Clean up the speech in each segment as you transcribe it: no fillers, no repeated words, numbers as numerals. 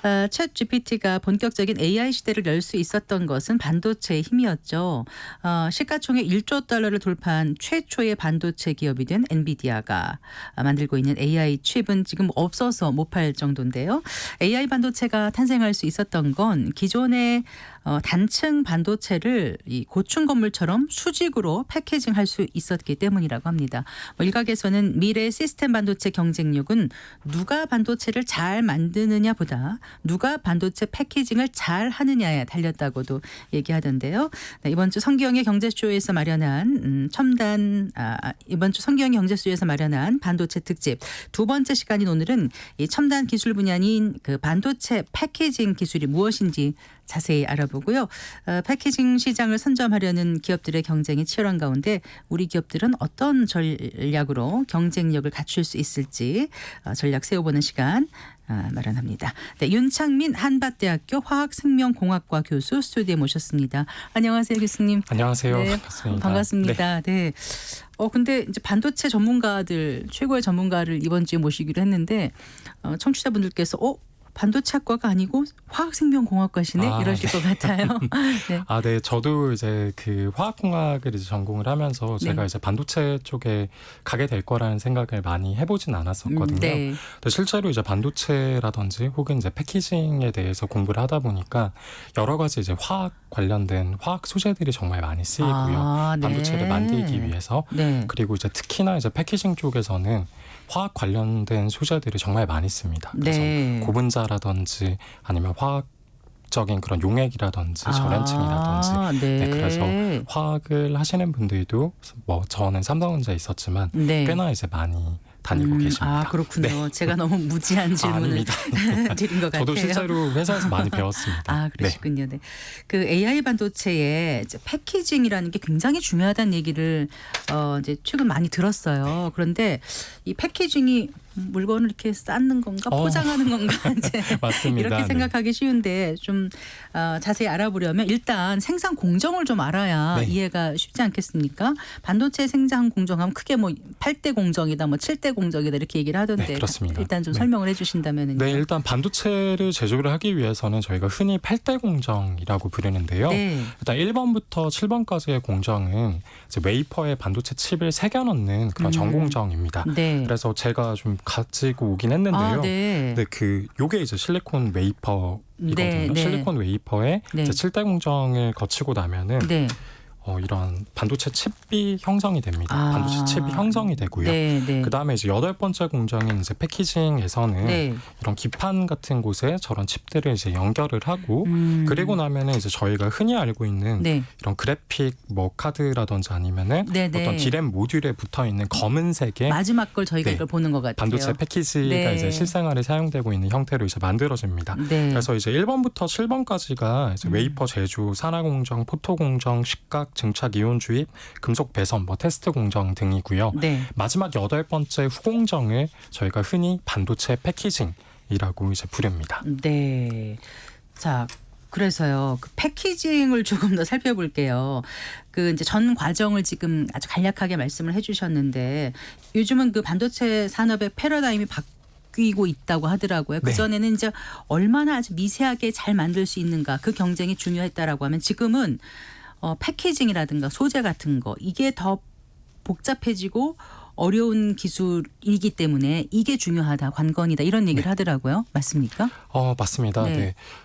챗 GPT가 본격적인 AI 시대를 열 수 있었던 것은 반도체의 힘이었죠. 시가총액 1조 달러를 돌파한 최초의 반도체 기업이 된 엔비디아가 만들고 있는 AI 칩은 지금 없어서 못 팔 정도인데요. AI 반도체가 탄생할 수 있었던 건 기존의 단층 반도체를 이 고층 건물처럼 수직으로 패키징할 수 있었기 때문이라고 합니다. 일각에서는 미래 시스템 반도체 경쟁력은 누가 반도체를 잘 만드느냐보다 누가 반도체 패키징을 잘 하느냐에 달렸다고도 얘기하던데요. 네, 이번 주 성기영의 경제쇼에서 마련한 이번 주 성기영의 경제쇼에서 마련한 반도체 특집 두 번째 시간인 오늘은 이 첨단 기술 분야인 그 반도체 패키징 기술이 무엇인지 자세히 알아보고요. 패키징 시장을 선점하려는 기업들의 경쟁이 치열한 가운데 우리 기업들은 어떤 전략으로 경쟁력을 갖출 수 있을지 전략 세워보는 시간 마련합니다. 네, 윤창민 한밭대학교 화학생명공학과 교수 스튜디오에 모셨습니다. 안녕하세요, 교수님. 안녕하세요. 네, 반갑습니다. 반갑습니다. 네. 근데 이제 반도체 전문가들 최고의 전문가를 이번 주에 모시기로 했는데 청취자분들께서 반도체학과가 아니고 화학생명공학과시네 이러실 것 같아요. 네. 네. 저도 이제 그 화학공학을 이제 전공을 하면서 제가 이제 반도체 쪽에 가게 될 거라는 생각을 많이 해보진 않았었거든요. 네. 근데 실제로 이제 반도체라든지 혹은 이제 패키징에 대해서 공부를 하다 보니까 여러 가지 이제 화학 관련된 화학 소재들이 정말 많이 쓰이고요. 네. 반도체를 만들기 위해서 네. 그리고 이제 특히나 이제 패키징 쪽에서는 화학 관련된 소재들이 정말 많이 씁니다. 그래서 고분자라든지 아니면 화학적인 그런 용액이라든지 절연층이라든지 네. 그래서 화학을 하시는 분들도 뭐 저는 삼성전자에 있었지만 꽤나 이제 많이 다니고 계십니다. 그렇군요. 네. 제가 너무 무지한 질문을 드린 것 같아요. 저도 실제로 회사에서 많이 배웠습니다. 그러시군요. 네. 그 AI 반도체의 이제 패키징이라는 게 굉장히 중요하다는 얘기를 이제 최근 많이 들었어요. 그런데 이 패키징이 물건을 이렇게 쌓는 건가 포장하는 건가 이제 맞습니다. 이렇게 생각하기 쉬운데 좀 자세히 알아보려면 일단 생산 공정을 좀 알아야 이해가 쉽지 않겠습니까? 반도체 생산 공정하면 크게 뭐 8대 공정이다, 뭐 7대 공정이다 이렇게 얘기를 하던데 그렇습니다. 일단 좀 설명을 해주신다면요. 네, 일단 반도체를 제조를 하기 위해서는 저희가 흔히 8대 공정이라고 부르는데요. 일단 1번부터 7번까지의 공정은 이제 웨이퍼에 반도체 칩을 새겨 넣는 그런 전공정입니다. 그래서 제가 좀 가지고 오긴 했는데요. 요게 이제 실리콘 웨이퍼이거든요. 실리콘 웨이퍼에 이제 7대 공정을 거치고 나면은 이런 반도체 칩이 형성이 됩니다. 반도체 칩이 형성이 되고요. 그다음에 이제 8번째 공정인 이제 패키징에서는 이런 기판 같은 곳에 저런 칩들을 이제 연결을 하고 그리고 나면은 이제 저희가 흔히 알고 있는 이런 그래픽 뭐 카드라든지 아니면은 어떤 디램 모듈에 붙어 있는 검은색의 마지막 걸 저희가 이걸 보는 것 같아요. 반도체 패키지가 이제 실생활에 사용되고 있는 형태로 이제 만들어집니다. 그래서 이제 1번부터 7번까지가 이제 웨이퍼 제조, 산화 공정, 포토 공정, 식각 증착 이온 주입, 금속 배선, 뭐 테스트 공정 등이고요. 마지막 8번째 후공정을 저희가 흔히 반도체 패키징이라고 이제 부릅니다. 자, 그래서요. 그 패키징을 조금 더 살펴볼게요. 그 이제 전 과정을 지금 아주 간략하게 말씀을 해주셨는데 요즘은 그 반도체 산업의 패러다임이 바뀌고 있다고 하더라고요. 그 전에는 이제 얼마나 아주 미세하게 잘 만들 수 있는가 그 경쟁이 중요했다라고 하면 지금은 패키징이라든가 소재 같은 거 이게 더 복잡해지고 어려운 기술이기 때문에 이게 중요하다, 관건이다 이런 얘기를 하더라고요. 맞습니까? 맞습니다.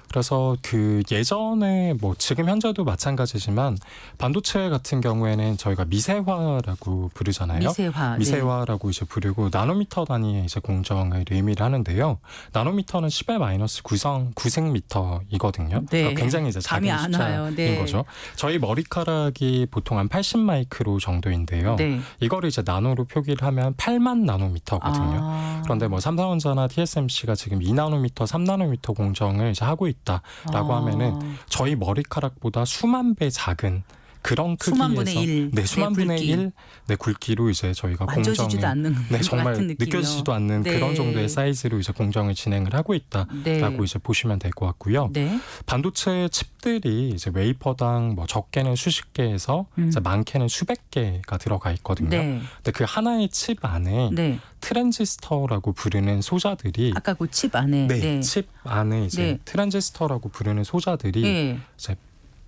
그래서 그 예전에 뭐 지금 현재도 마찬가지지만 반도체 같은 경우에는 저희가 미세화라고 부르잖아요. 미세화라고 이제 부르고 나노미터 단위의 이제 공정을 의미를 하는데요. 나노미터는 10의 마이너스 9승미터이거든요. 굉장히 이제 작은 숫자인 거죠. 저희 머리카락이 보통 한 80 마이크로 정도인데요. 이거를 이제 나노로 표기를 하면 8만 나노미터거든요. 그런데 뭐 삼성전자나 TSMC가 지금 2나노미터, 3나노미터 공정을 이제 하고 있다라고 하면은 저희 머리카락보다 수만 배 작은 그런 수만 크기에서 분의 1. 네, 수만 네, 분의 굵기. 1 네, 굵기로 이제 저희가 만져지지도 공정을 않는 네, 것 정말 같은 느낌이요. 느껴지지도 않는 네. 그런 정도의 사이즈로 이제 공정을 진행을 하고 있다라고 네. 이제 보시면 될 것 같고요. 네. 반도체 칩들이 이제 웨이퍼당 뭐 적게는 수십 개에서 이제 많게는 수백 개가 들어가 있거든요. 네. 근데 그 하나의 칩 안에 네. 트랜지스터라고 부르는 소자들이 아까 그 칩 안에. 네, 네. 칩 안에 이제 네. 트랜지스터라고 부르는 소자들이 네. 이제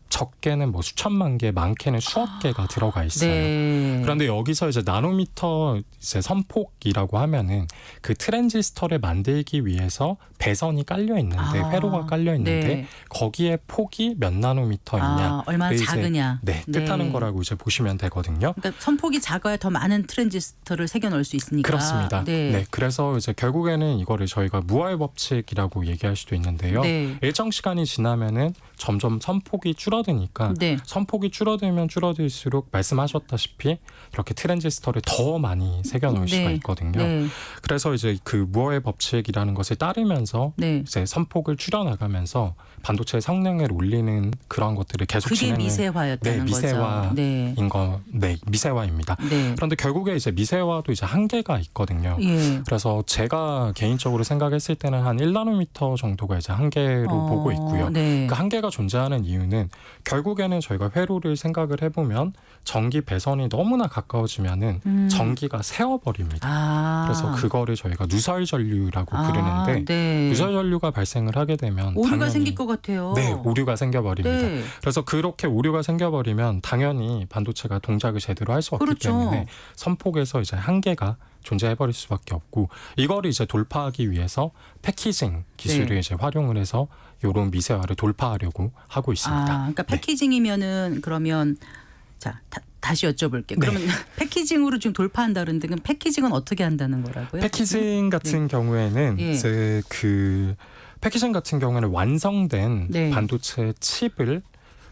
적게는 뭐 수천만 개, 많게는 수억 개가 들어가 있어요. 네. 그런데 여기서 이제 나노미터 이제 선폭이라고 하면은 그 트랜지스터를 만들기 위해서 배선이 깔려 있는데 회로가 깔려 있는데 네. 거기에 폭이 몇 나노미터이냐 얼마나 작으냐. 네, 뜻하는 네. 거라고 이제 보시면 되거든요. 그러니까 선폭이 작아야 더 많은 트랜지스터를 새겨 넣을 수 있으니까. 그렇습니다. 네. 네, 그래서 이제 결국에는 이거를 저희가 무할 법칙이라고 얘기할 수도 있는데요. 네. 일정 시간이 지나면은 점점 선폭이 줄어드니까 네. 선폭이 줄어들면 줄어들수록 말씀하셨다시피 이렇게 트랜지스터를 더 많이 새겨 넣을 수가 있거든요. 네. 그래서 이제 그 무어의 법칙이라는 것을 따르면서 네. 이제 선폭을 줄여나가면서 반도체의 성능을 올리는 그런 것들을 계속 그게 진행을 미세화였다는 거죠. 네. 미세화입니다. 네. 그런데 결국에 이제 미세화도 이제 한계가 있거든요. 예. 그래서 제가 개인적으로 생각했을 때는 한 1나노미터 정도가 이제 한계로 보고 있고요. 네. 그 한계가 존재하는 이유는 결국에는 저희가 회로를 생각을 해보면 전기 배선이 너무나 가까워지면은 전기가 새어버립니다. 그래서 그거를 저희가 누설 전류라고 부르는데 네. 누설 전류가 발생을 하게 되면 오류가 당연히 생길 것 같아요. 네, 오류가 생겨버립니다. 네. 그래서 그렇게 오류가 생겨버리면 당연히 반도체가 동작을 제대로 할 수 없기 그렇죠. 때문에 선폭에서 이제 한계가 존재해버릴 수밖에 없고 이거를 이제 돌파하기 위해서 패키징 기술을 네. 이제 활용을 해서 이런 미세화를 돌파하려고 하고 있습니다. 그러니까 패키징이면은 그러면 자 다시 여쭤볼게요. 그러면 패키징으로 지금 돌파한다 그러는데 그럼 패키징은 어떻게 한다는 거라고요? 패키징 같은 경우에는 예. 이제 그 패키징 같은 경우에는 완성된 네. 반도체 칩을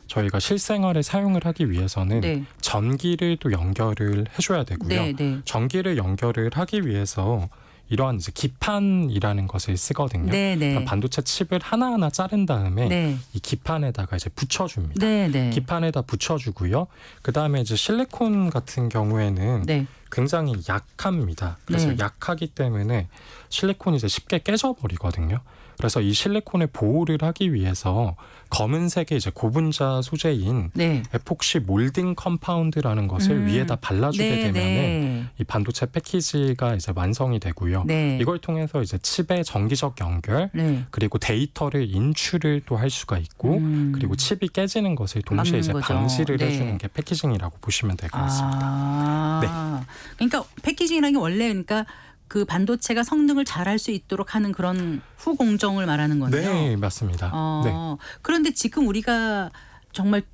저희가 실생활에 사용을 하기 위해서는 네. 전기를 또 연결을 해줘야 되고요. 네, 네. 전기를 연결을 하기 위해서 이러한 이제 기판이라는 것을 쓰거든요. 네, 네. 그럼 반도체 칩을 하나하나 자른 다음에 네. 이 기판에다가 이제 붙여줍니다. 네, 네. 기판에다 붙여주고요. 그 다음에 이제 실리콘 같은 경우에는 네. 굉장히 약합니다. 그래서 네. 약하기 때문에 실리콘이 이제 쉽게 깨져버리거든요. 그래서 이 실리콘을 보호를 하기 위해서 검은색의 이제 고분자 소재인 네. 에폭시 몰딩 컴파운드라는 것을 위에다 발라주게 네, 되면은 네. 이 반도체 패키지가 이제 완성이 되고요. 네. 이걸 통해서 이제 칩의 정기적 연결 네. 그리고 데이터를 인출을 또 할 수가 있고 그리고 칩이 깨지는 것을 동시에 막는 이제 거죠. 방지를 네. 해주는 게 패키징이라고 보시면 될 것 같습니다. 그러니까 패키징이라는 게 원래 그러니까 그 반도체가 성능을 잘할 수 있도록 하는 그런 후공정을 말하는 거네요. 네, 맞습니다. 네. 그런데 지금 우리가 정말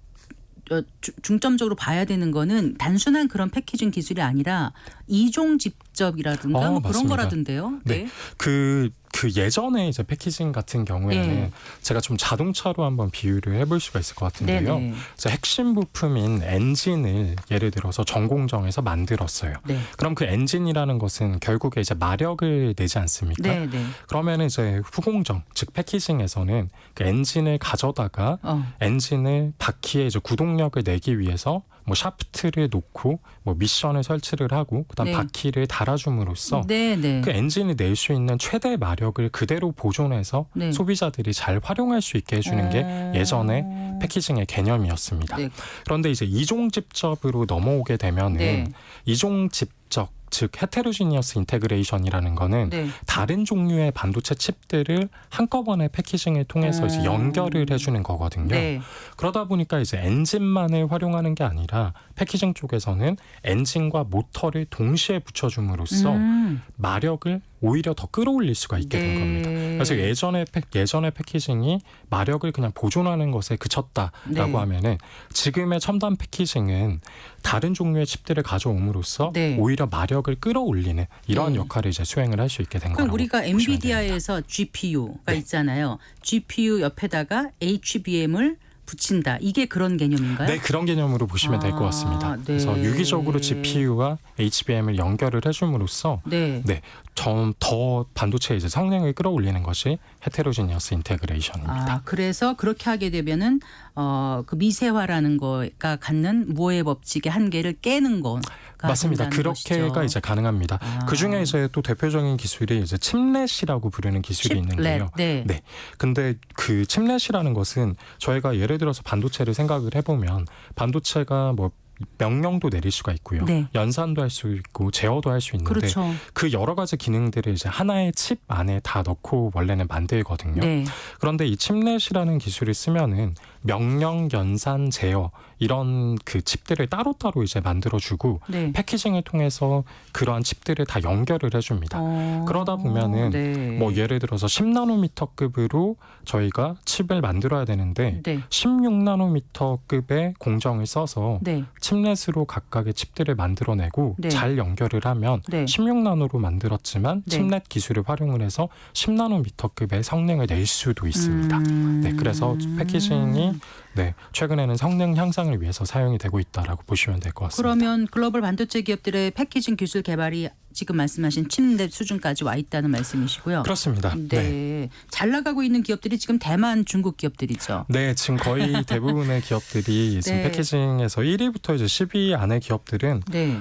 중점적으로 봐야 되는 거는 단순한 그런 패키징 기술이 아니라 이종 집접이라든가 뭐 그런 맞습니다. 거라던데요. 네. 그 예전에 이제 패키징 같은 경우에는 네. 제가 좀 자동차로 한번 비유를 해볼 수가 있을 것 같은데요. 네네. 이제 핵심 부품인 엔진을 예를 들어서 전공정에서 만들었어요. 네. 그럼 그 엔진이라는 것은 결국에 이제 마력을 내지 않습니까? 네, 네. 그러면 이제 후공정, 즉 패키징에서는 그 엔진을 가져다가 엔진을 바퀴에 이제 구동력을 내기 위해서 뭐 샤프트를 놓고 뭐 미션을 설치를 하고 그다음 네. 바퀴를 달아줌으로써 네, 네. 그 엔진이 낼 수 있는 최대 마력을 그대로 보존해서 네. 소비자들이 잘 활용할 수 있게 해주는 게 예전에 패키징의 개념이었습니다. 네. 그런데 이제 이종 집접으로 넘어오게 되면은 네. 이종 집접 즉 헤테로지니어스 인테그레이션이라는 거는 네. 다른 종류의 반도체 칩들을 한꺼번에 패키징을 통해서 이제 연결을 해주는 거거든요. 네. 그러다 보니까 이제 엔진만을 활용하는 게 아니라 패키징 쪽에서는 엔진과 모터를 동시에 붙여줌으로써 마력을 오히려 더 끌어올릴 수가 있게 된 겁니다. 그래서 예전에 패키징이 마력을 그냥 보존하는 것에 그쳤다라고 하면은 지금의 첨단 패키징은 다른 종류의 칩들을 가져옴으로써 오히려 마력을 끌어올리는 이러한 역할을 이제 수행을 할 수 있게 된 거라고. 그럼 우리가 보시면 됩니다. 엔비디아에서 GPU가 있잖아요. GPU 옆에다가 HBM을 붙인다. 이게 그런 개념인가요? 네, 그런 개념으로 보시면 될 것 같습니다. 네. 그래서 유기적으로 GPU와 HBM을 연결을 해줌으로써 좀 더 반도체의 이제 성능을 끌어올리는 것이 헤테로지니어스 인테그레이션입니다. 그래서 그렇게 하게 되면은 그 미세화라는 거가 갖는 모의 법칙의 한계를 깨는 거. 맞습니다. 그렇게가 것이죠. 이제 가능합니다. 그 중에 이제 또 대표적인 기술이 이제 칩렛이라고 부르는 기술이 있는데요. 네. 근데 그 칩렛이라는 것은 저희가 예를 들어서 반도체를 생각을 해보면 반도체가 뭐 명령도 내릴 수가 있고요. 네. 연산도 할 수 있고 제어도 할 수 있는데 그렇죠. 그 여러 가지 기능들을 이제 하나의 칩 안에 다 넣고 원래는 만들거든요. 네. 그런데 이 칩렛이라는 기술을 쓰면은 명령, 연산, 제어 이런 그 칩들을 따로따로 이제 만들어주고 네. 패키징을 통해서 그러한 칩들을 다 연결을 해줍니다. 그러다 보면은 네. 뭐 예를 들어서 10나노미터급으로 저희가 칩을 만들어야 되는데 네. 16나노미터급의 공정을 써서 네. 칩렛으로 각각의 칩들을 만들어내고 네. 잘 연결을 하면 네. 16나노로 만들었지만 네. 칩렛 기술을 활용을 해서 10나노미터급의 성능을 낼 수도 있습니다. 네, 그래서 패키징이 최근에는 성능 향상을 위해서 사용이 되고 있다라고 보시면 될 것 같습니다. 그러면 글로벌 반도체 기업들의 패키징 기술 개발이 지금 말씀하신 칩넷 수준까지 와 있다는 말씀이시고요. 그렇습니다. 네. 잘 나가고 있는 기업들이 지금 대만, 중국 기업들이죠. 네, 지금 거의 대부분의 기업들이 지금 네. 패키징에서 1위부터 이제 10위 안의 기업들은 네.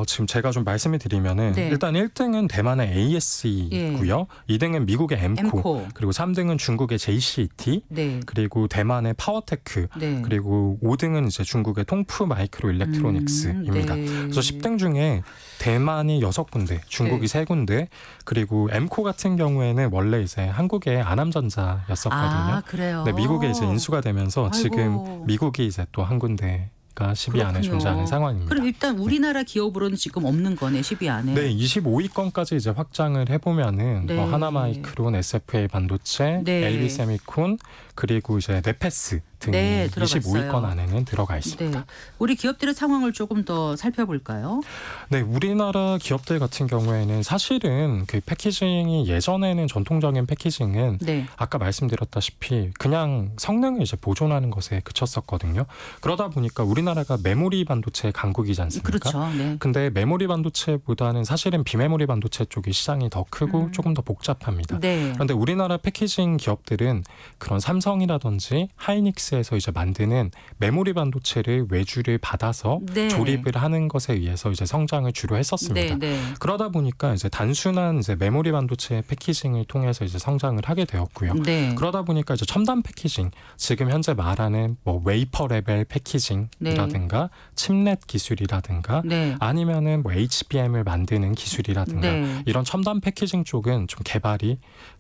지금 제가 좀 말씀을 드리면은 네. 일단 1등은 대만의 ASE고요. 2등은 미국의 엠코, 그리고 3등은 중국의 JCET, 네. 그리고 대만의 파워테크, 네. 그리고 5등은 이제 중국의 통프 마이크로 일렉트로닉스입니다. 네. 그래서 10등 중에 대만이 6군데, 중국이 네. 3군데, 그리고 엠코 같은 경우에는 원래 이제 한국의 아남전자였었거든요. 그래요. 네, 미국에 이제 인수가 되면서 아이고. 지금 미국이 이제 또 한 군데가 10위 안에 그렇군요. 존재하는 상황입니다. 그럼 일단 우리나라 기업으로는 지금 없는 거네, 10위 안에. 네, 25위권까지 이제 확장을 해보면은 네. 뭐 하나마이크론, SFA 반도체, 네. LB세미콘, 그리고 이제 네페스 등이 네, 들어갔어요. 25위권 안에는 들어가 있습니다. 네. 우리 기업들의 상황을 조금 더 살펴볼까요? 네, 우리나라 기업들 같은 경우에는 사실은 그 패키징이 예전에는 전통적인 패키징은 네. 아까 말씀드렸다시피 그냥 성능을 이제 보존하는 것에 그쳤었거든요. 그러다 보니까 우리나라가 메모리 반도체 강국이지 않습니까? 그렇죠. 네. 근데 메모리 반도체보다는 사실은 비메모리 반도체 쪽이 시장이 더 크고 조금 더 복잡합니다. 네. 그런데 우리나라 패키징 기업들은 그런 삼성이라든지 하이닉스에서 이제 만드는 메모리 반도체를 외주를 받아서 네. 조립을 하는 것에 의해서 이제 성장을 주로 했었습니다. 네. 네. 그러다 보니까 이제 단순한 이제 메모리 반도체 패키징을 통해서 이제 성장을 하게 되었고요. 네. 그러다 보니까 이제 첨단 패키징, 지금 현재 말하는 뭐 웨이퍼 레벨 패키징이라든가 칩렛 기술이라든가 네. 아니면은 뭐 HBM을 만드는 기술이라든가 네. 이런 첨단 패키징 쪽은 좀 개발이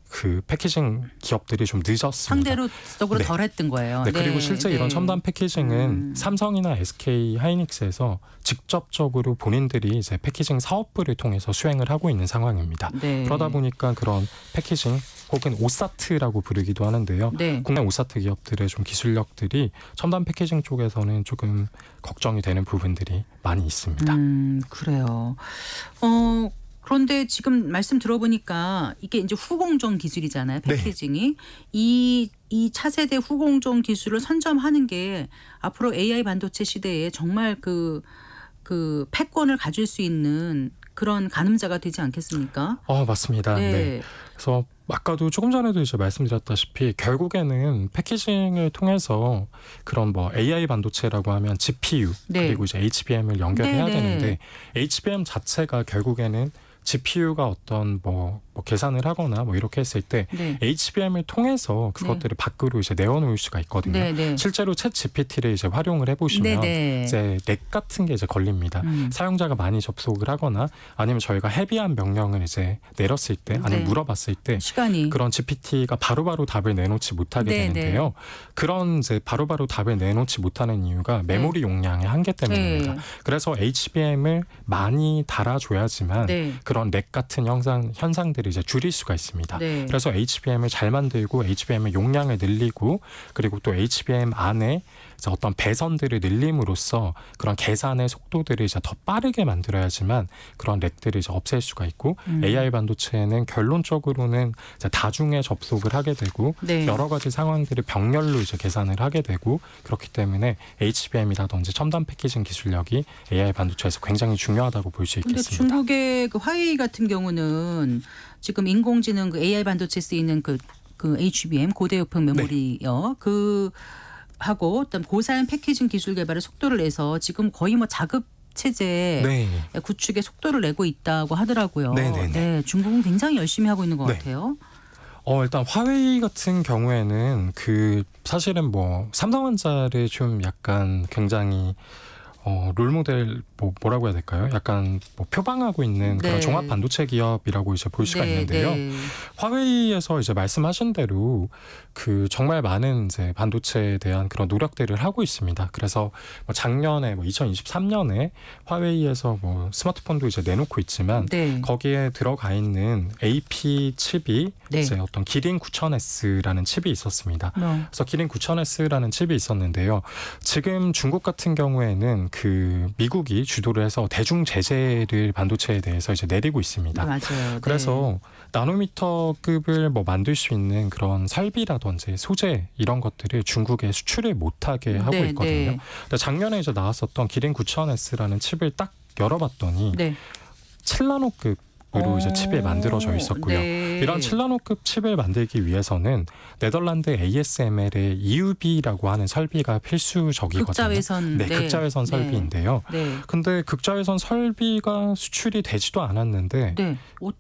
그 패키징 기업들이 좀 늦었습니다. 상대적으로 네. 덜했던 거예요. 네, 그리고 실제 이런 첨단 패키징은 삼성이나 SK 하이닉스에서 직접적으로 본인들이 이제 패키징 사업부를 통해서 수행을 하고 있는 상황입니다. 네. 그러다 보니까 그런 패키징 혹은 오사트라고 부르기도 하는데요. 네. 국내 오사트 기업들의 좀 기술력들이 첨단 패키징 쪽에서는 조금 걱정이 되는 부분들이 많이 있습니다. 그래요. 그런데 지금 말씀 들어보니까 이게 이제 후공정 기술이잖아요. 패키징이. 이 차세대 후공정 기술을 선점하는 게 앞으로 AI 반도체 시대에 정말 그 패권을 가질 수 있는 그런 가늠자가 되지 않겠습니까? 맞습니다. 네. 그래서 아까도 조금 전에도 이제 말씀드렸다시피 결국에는 패키징을 통해서 그런 뭐 AI 반도체라고 하면 GPU 그리고 이제 HBM을 연결해야 되는데 HBM 자체가 결국에는 GPU가 어떤 뭐 계산을 하거나 뭐 이렇게 했을 때 HBM을 통해서 그것들을 밖으로 이제 내어놓을 수가 있거든요. 실제로 챗 GPT를 이제 활용을 해보시면 이제 렉 같은 게 이제 걸립니다. 사용자가 많이 접속을 하거나 아니면 저희가 헤비한 명령을 이제 내렸을 때 아니면 물어봤을 때 시간이 그런 GPT가 바로바로 답을 내놓지 못하게 되는데요. 그런 이제 바로바로 답을 내놓지 못하는 이유가 메모리 용량의 한계 때문입니다. 그래서 HBM을 많이 달아줘야지만 그런 렉 같은 현상들을 이제 줄일 수가 있습니다. 그래서 HBM을 잘 만들고 HBM의 용량을 늘리고 그리고 또 HBM 안에 어떤 배선들을 늘림으로써 그런 계산의 속도들을 이제 더 빠르게 만들어야지만 그런 렉들을 이제 없앨 수가 있고 AI 반도체는 결론적으로는 이제 다중에 접속을 하게 되고 여러 가지 상황들을 병렬로 이제 계산을 하게 되고 그렇기 때문에 HBM이라든지 첨단 패키징 기술력이 AI 반도체에서 굉장히 중요하다고 볼 수 있겠습니다. 근데 중국의 그 화웨이 같은 경우는 지금 인공지능 그 AI 반도체에 쓰이는 그 HBM 고대역폭 메모리요. 하고 일단 고사양 패키징 기술 개발에 속도를 내서 지금 거의 뭐 자급 체제 네. 구축에 속도를 내고 있다고 하더라고요. 네네네. 네, 중국은 굉장히 열심히 하고 있는 것 네. 같아요. 일단 화웨이 같은 경우에는 사실은 뭐 삼성전자를 좀 약간 굉장히 롤모델 뭐라고 해야 될까요? 약간 뭐 표방하고 있는 네. 그런 종합 반도체 기업이라고 이제 볼 수가 있는데요. 네. 화웨이에서 이제 말씀하신 대로 정말 많은 이제 반도체에 대한 그런 노력들을 하고 있습니다. 그래서 뭐 작년에 2023년에 화웨이에서 뭐 스마트폰도 이제 내놓고 있지만 네. 거기에 들어가 있는 AP 칩이 네. 이제 어떤 기린 9000S라는 칩이 있었습니다. 그래서 기린 9000S라는 칩이 있었는데요. 지금 중국 같은 경우에는 미국이 주도를 해서 대중 제재를 반도체에 대해서 이제 내리고 있습니다. 맞아요. 그래서 나노미터급을 뭐 만들 수 있는 그런 설비라든지 소재 이런 것들을 중국에 수출을 못하게 하고 네, 있거든요. 네. 근데 작년에 이제 나왔었던 기린 9000S라는 칩을 딱 열어봤더니 네. 7나노급으로 이제 칩이 만들어져 있었고요. 네. 이런 7나노급 칩을 만들기 위해서는 네덜란드 ASML의 EUV라고 하는 설비가 필수적이거든요. 극자외선. 네, 극자외선 설비인데요. 네. 근데 극자외선 설비가 수출이 되지도 않았는데 네.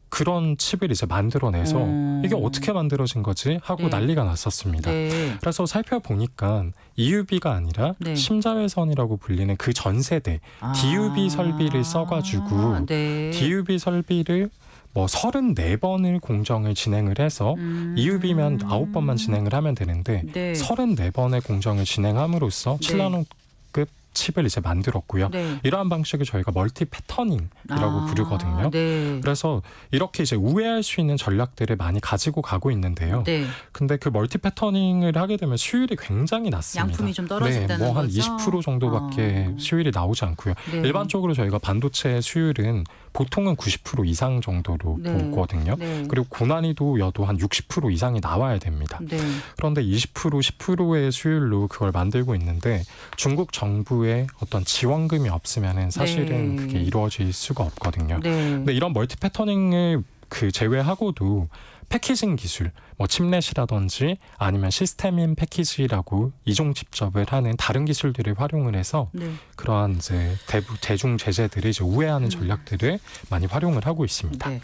그런 칩을 이제 만들어내서 이게 어떻게 만들어진 거지 하고 네. 난리가 났었습니다. 네. 그래서 살펴보니까 EUV가 아니라 네. 심자외선이라고 불리는 그 전 세대 DUV 설비를 써가지고 네. DUV 설비를 뭐 34번을 공정을 진행을 해서 EUV면 9번만 진행을 하면 되는데 네. 34번의 공정을 진행함으로써 네. 7나노급 칩을 이제 만들었고요. 네. 이러한 방식을 저희가 멀티 패터닝이라고 부르거든요. 네. 그래서 이렇게 이제 우회할 수 있는 전략들을 많이 가지고 가고 있는데요. 네. 근데 그 멀티 패터닝을 하게 되면 수율이 굉장히 낮습니다. 양품이 좀 떨어진다는 뭐 한 거죠? 20% 정도밖에 수율이 나오지 않고요. 네. 일반적으로 저희가 반도체 수율은 보통은 90% 이상 정도로 네. 보거든요. 네. 그리고 고난이도여도 한 60% 이상이 나와야 됩니다. 네. 그런데 20%, 10%의 수율로 그걸 만들고 있는데 중국 정부의 어떤 지원금이 없으면은 사실은 네. 그게 이루어질 수가 없거든요. 네. 근데 이런 멀티 패터닝을 제외하고도 패키징 기술, 뭐 칩넷이라든지 아니면 시스템인 패키지라고 이종 집접을 하는 다른 기술들을 활용을 해서 네. 그러한 이제 대중 제재들을 이제 우회하는 전략들을 많이 활용을 하고 있습니다. 네.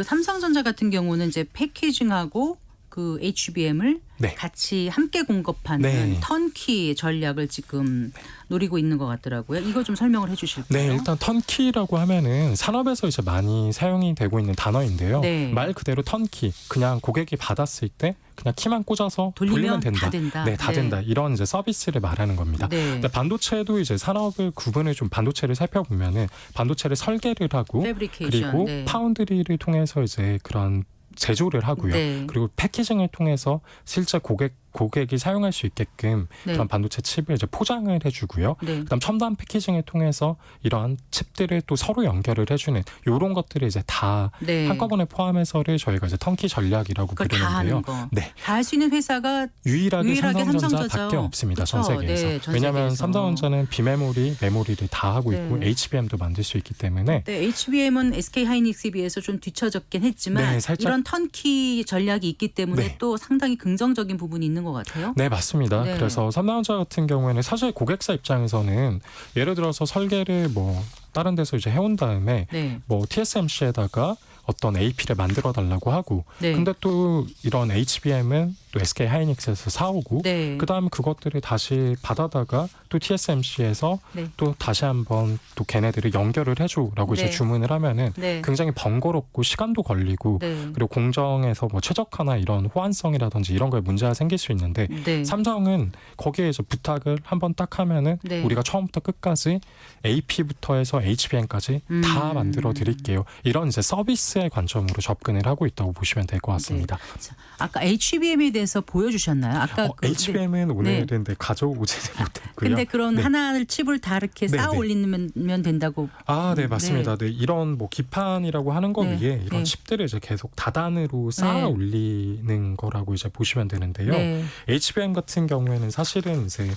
삼성전자 같은 경우는 이제 패키징하고 HBM을 네. 같이 함께 공급하는 네. 턴키 전략을 지금 노리고 있는 것 같더라고요. 이거 좀 설명을 해주실까요? 네, 일단 턴키라고 하면은 산업에서 이제 많이 사용이 되고 있는 단어인데요. 네. 말 그대로 턴키, 그냥 고객이 받았을 때 그냥 키만 꽂아서 돌리면 된다. 다 된다. 네, 다 된다. 이런 이제 서비스를 말하는 겁니다. 네. 근데 반도체도 이제 산업을 구분을 좀 반도체를 살펴보면은 반도체를 설계를 하고 패브리케이션. 그리고 네. 파운드리를 통해서 이제 그런 제조를 하고요. 네. 그리고 패키징을 통해서 실제 고객이 사용할 수 있게끔 네. 그런 반도체 칩을 이제 포장을 해주고요. 네. 그다음 첨단 패키징을 통해서 이러한 칩들을 또 서로 연결을 해주는 이런 것들을 이제 다 네. 한꺼번에 포함해서를 저희가 이제 턴키 전략이라고 그걸 다 부르는데요. 하는 거. 네. 다 할 수 있는 회사가 유일하게 삼성전자죠. 삼성전자밖에 없습니다. 전 그쵸? 세계에서. 네, 전 왜냐하면 세계에서. 삼성전자는 비메모리, 메모리를 다 하고 있고 네. HBM도 만들 수 있기 때문에 네, HBM은 SK 하이닉스에 비해서 좀 뒤처졌긴 했지만 네, 살짝- 이런 턴키 전략이 있기 때문에 네. 또 상당히 긍정적인 부분이 있는 것 같아요. 네, 맞습니다. 네. 그래서 삼성전자 같은 경우에는 사실 고객사 입장에서는 예를 들어서 설계를 뭐 다른 데서 이제 해온 다음에 네. 뭐 TSMC에다가 어떤 AP를 만들어 달라고 하고 네. 근데 또 이런 HBM은 또 SK 하이닉스에서 사오고 네. 그다음 그것들을 다시 받아다가 또 TSMC에서 네. 또 다시 한번 또 걔네들을 연결을 해줘라고 네. 이제 주문을 하면은 네. 굉장히 번거롭고 시간도 걸리고 네. 그리고 공정에서 뭐 최적화나 이런 호환성이라든지 이런 거에 문제가 생길 수 있는데 네. 삼성은 거기에서 부탁을 한번 딱 하면은 네. 우리가 처음부터 끝까지 AP부터 해서 HBM까지 다 만들어 드릴게요. 이런 이제 서비스의 관점으로 접근을 하고 있다고 보시면 될 것 같습니다. 자, 아까 HBM에 대해서 보여주셨나요? 아까 HBM은 오늘은 가져오지는 못했고요. 근데 그런 네. 하나를 칩을 다 이렇게 네, 쌓아 네. 올리면 된다고. 네, 맞습니다. 네, 이런 뭐 기판이라고 하는 거 네, 위에 이런 네. 칩들을 이제 계속 다단으로 쌓아 네. 올리는 거라고 이제 보시면 되는데요. 네. HBM 같은 경우에는 사실은 이제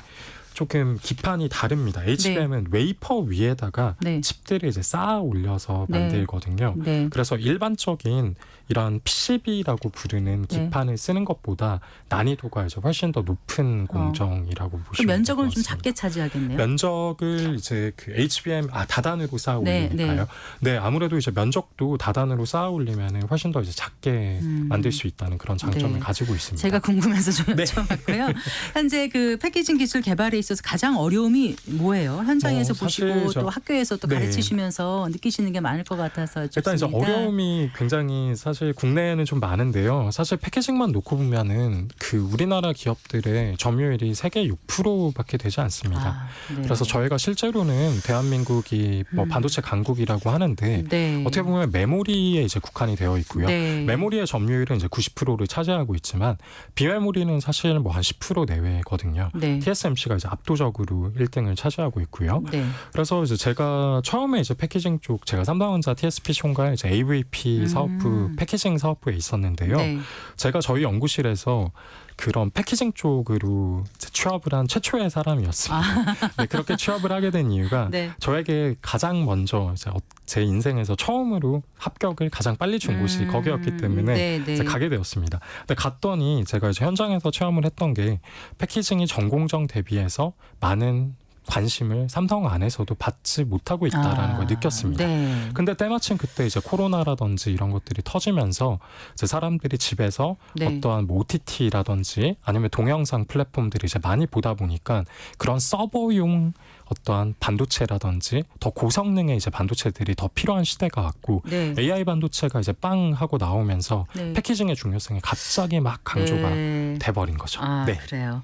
조금 기판이 다릅니다. HBM은 웨이퍼 위에다가 네. 칩들을 이제 쌓아 올려서 네. 만들거든요. 네. 그래서 일반적인 이런 PCB라고 부르는 네. 기판을 쓰는 것보다 난이도가 이제 훨씬 더 높은 공정이라고 그 보시면 면적을 될 것 좀 같습니다. 작게 차지하겠네요. 면적을 이제 그 HBM 다단으로 쌓아 네, 올리니까요. 네, 아무래도 이제 면적도 다단으로 쌓아 올리면은 훨씬 더 이제 작게 만들 수 있다는 그런 장점을 네. 가지고 있습니다. 제가 궁금해서 좀 네. 여쭤봤고요. 현재 그 패키징 기술 개발에 있어서 가장 어려움이 뭐예요? 현장에서 사실 보시고 또 학교에서 또 네. 가르치시면서 느끼시는 게 많을 것 같아서 일단 이제 좋습니다. 어려움이 굉장히 사실 국내에는 좀 많은데요. 사실 패키징만 놓고 보면은 그 우리나라 기업들의 점유율이 세계 6%밖에 되지 않습니다. 네. 그래서 저희가 실제로는 대한민국이 뭐 반도체 강국이라고 하는데 네. 어떻게 보면 메모리에 이제 국한이 되어 있고요. 네. 메모리의 점유율은 이제 90%를 차지하고 있지만 비메모리는 사실 뭐 한 10% 내외거든요. 네. TSMC가 이제 압도적으로 1등을 차지하고 있고요. 네. 그래서 이제 제가 처음에 이제 패키징 쪽 제가 삼성전자 TSP 총괄 이제 AVP 사업부 패키징 사업부에 있었는데요. 네. 제가 저희 연구실에서 그런 패키징 쪽으로 이제 취업을 한 최초의 사람이었습니다. 네, 그렇게 취업을 하게 된 이유가 네. 저에게 가장 먼저 이제 제 인생에서 처음으로 합격을 가장 빨리 준 곳이 거기였기 때문에 네, 네. 이제 가게 되었습니다. 근데 갔더니 제가 이제 현장에서 체험을 했던 게 패키징이 전공정 대비해서 많은 관심을 삼성 안에서도 받지 못하고 있다라는 걸 느꼈습니다. 네. 근데 때마침 그때 이제 코로나라든지 이런 것들이 터지면서 이제 사람들이 집에서 네. 어떠한 뭐 OTT라든지 아니면 동영상 플랫폼들을 이제 많이 보다 보니까 그런 서버용 어떠한 반도체라든지 더 고성능의 이제 반도체들이 더 필요한 시대가 왔고 네. AI 반도체가 이제 빵 하고 나오면서 네. 패키징의 중요성이 갑자기 막 강조가 네. 돼버린 거죠. 네. 그래요.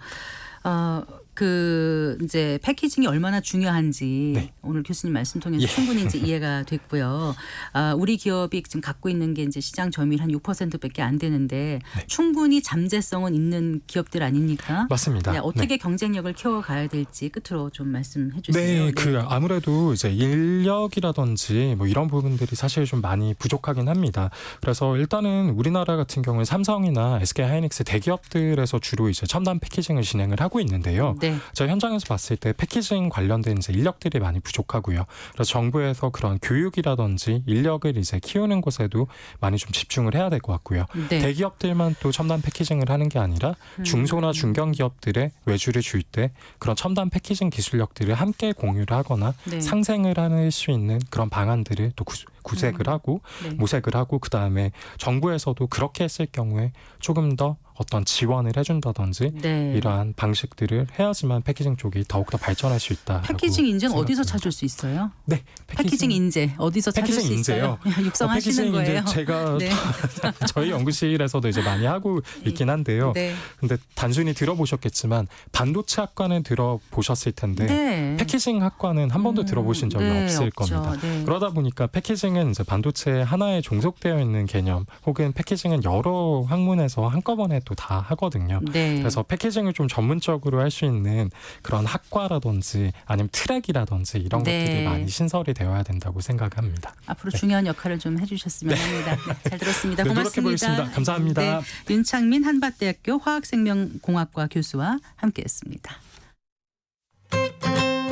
그 이제 패키징이 얼마나 중요한지 네. 오늘 교수님 말씀 통해서 예. 충분히 이제 이해가 됐고요. 우리 기업이 지금 갖고 있는 게 이제 시장 점유율 한 6%밖에 안 되는데 네. 충분히 잠재성은 있는 기업들 아닙니까? 맞습니다. 네, 어떻게 네. 경쟁력을 키워가야 될지 끝으로 좀 말씀해 주세요. 네, 그 아무래도 이제 인력이라든지 뭐 이런 부분들이 사실 좀 많이 부족하긴 합니다. 그래서 일단은 우리나라 같은 경우는 삼성이나 SK 하이닉스 대기업들에서 주로 이제 첨단 패키징을 진행을 하고 있는데요. 네. 제가 현장에서 봤을 때 패키징 관련된 이제 인력들이 많이 부족하고요. 그래서 정부에서 그런 교육이라든지 인력을 이제 키우는 곳에도 많이 좀 집중을 해야 될 것 같고요. 네. 대기업들만 또 첨단 패키징을 하는 게 아니라 중소나 중견 기업들의 외주를 줄 때 그런 첨단 패키징 기술력들을 함께 공유를 하거나 네. 상생을 할 수 있는 그런 방안들을 또 구색을 하고 네. 모색을 하고 그다음에 정부에서도 그렇게 했을 경우에 조금 더 어떤 지원을 해준다든지 네. 이러한 방식들을 해야지만 패키징 쪽이 더욱더 발전할 수 있다. 패키징 인재는 어디서 찾을 수 있어요? 네, 패키징 인재 어디서 찾을 수 패키징 있어요? 인재요. 육성하시는 패키징 거예요? 인재 제가 네. 저희 연구실에서도 이제 많이 하고 있긴 한데요. 네. 근데 단순히 들어보셨겠지만 반도체 학과는 들어보셨을 텐데 네. 패키징 학과는 한 번도 들어보신 적이 네, 없을 없죠. 겁니다. 네. 그러다 보니까 패키징은 이제 반도체 하나에 종속되어 있는 개념 혹은 패키징은 여러 학문에서 한꺼번에 또 다 하거든요. 네. 그래서 패키징을 좀 전문적으로 할 수 있는 그런 학과라든지 아니면 트랙이라든지 이런 네. 것들이 많이 신설이 되어야 된다고 생각합니다. 앞으로 중요한 역할을 좀 해주셨으면 합니다. 네, 잘 들었습니다. 네, 고맙습니다. 노력해보겠습니다. 감사합니다. 네, 윤창민 한밭대학교 화학생명공학과 교수와 함께했습니다.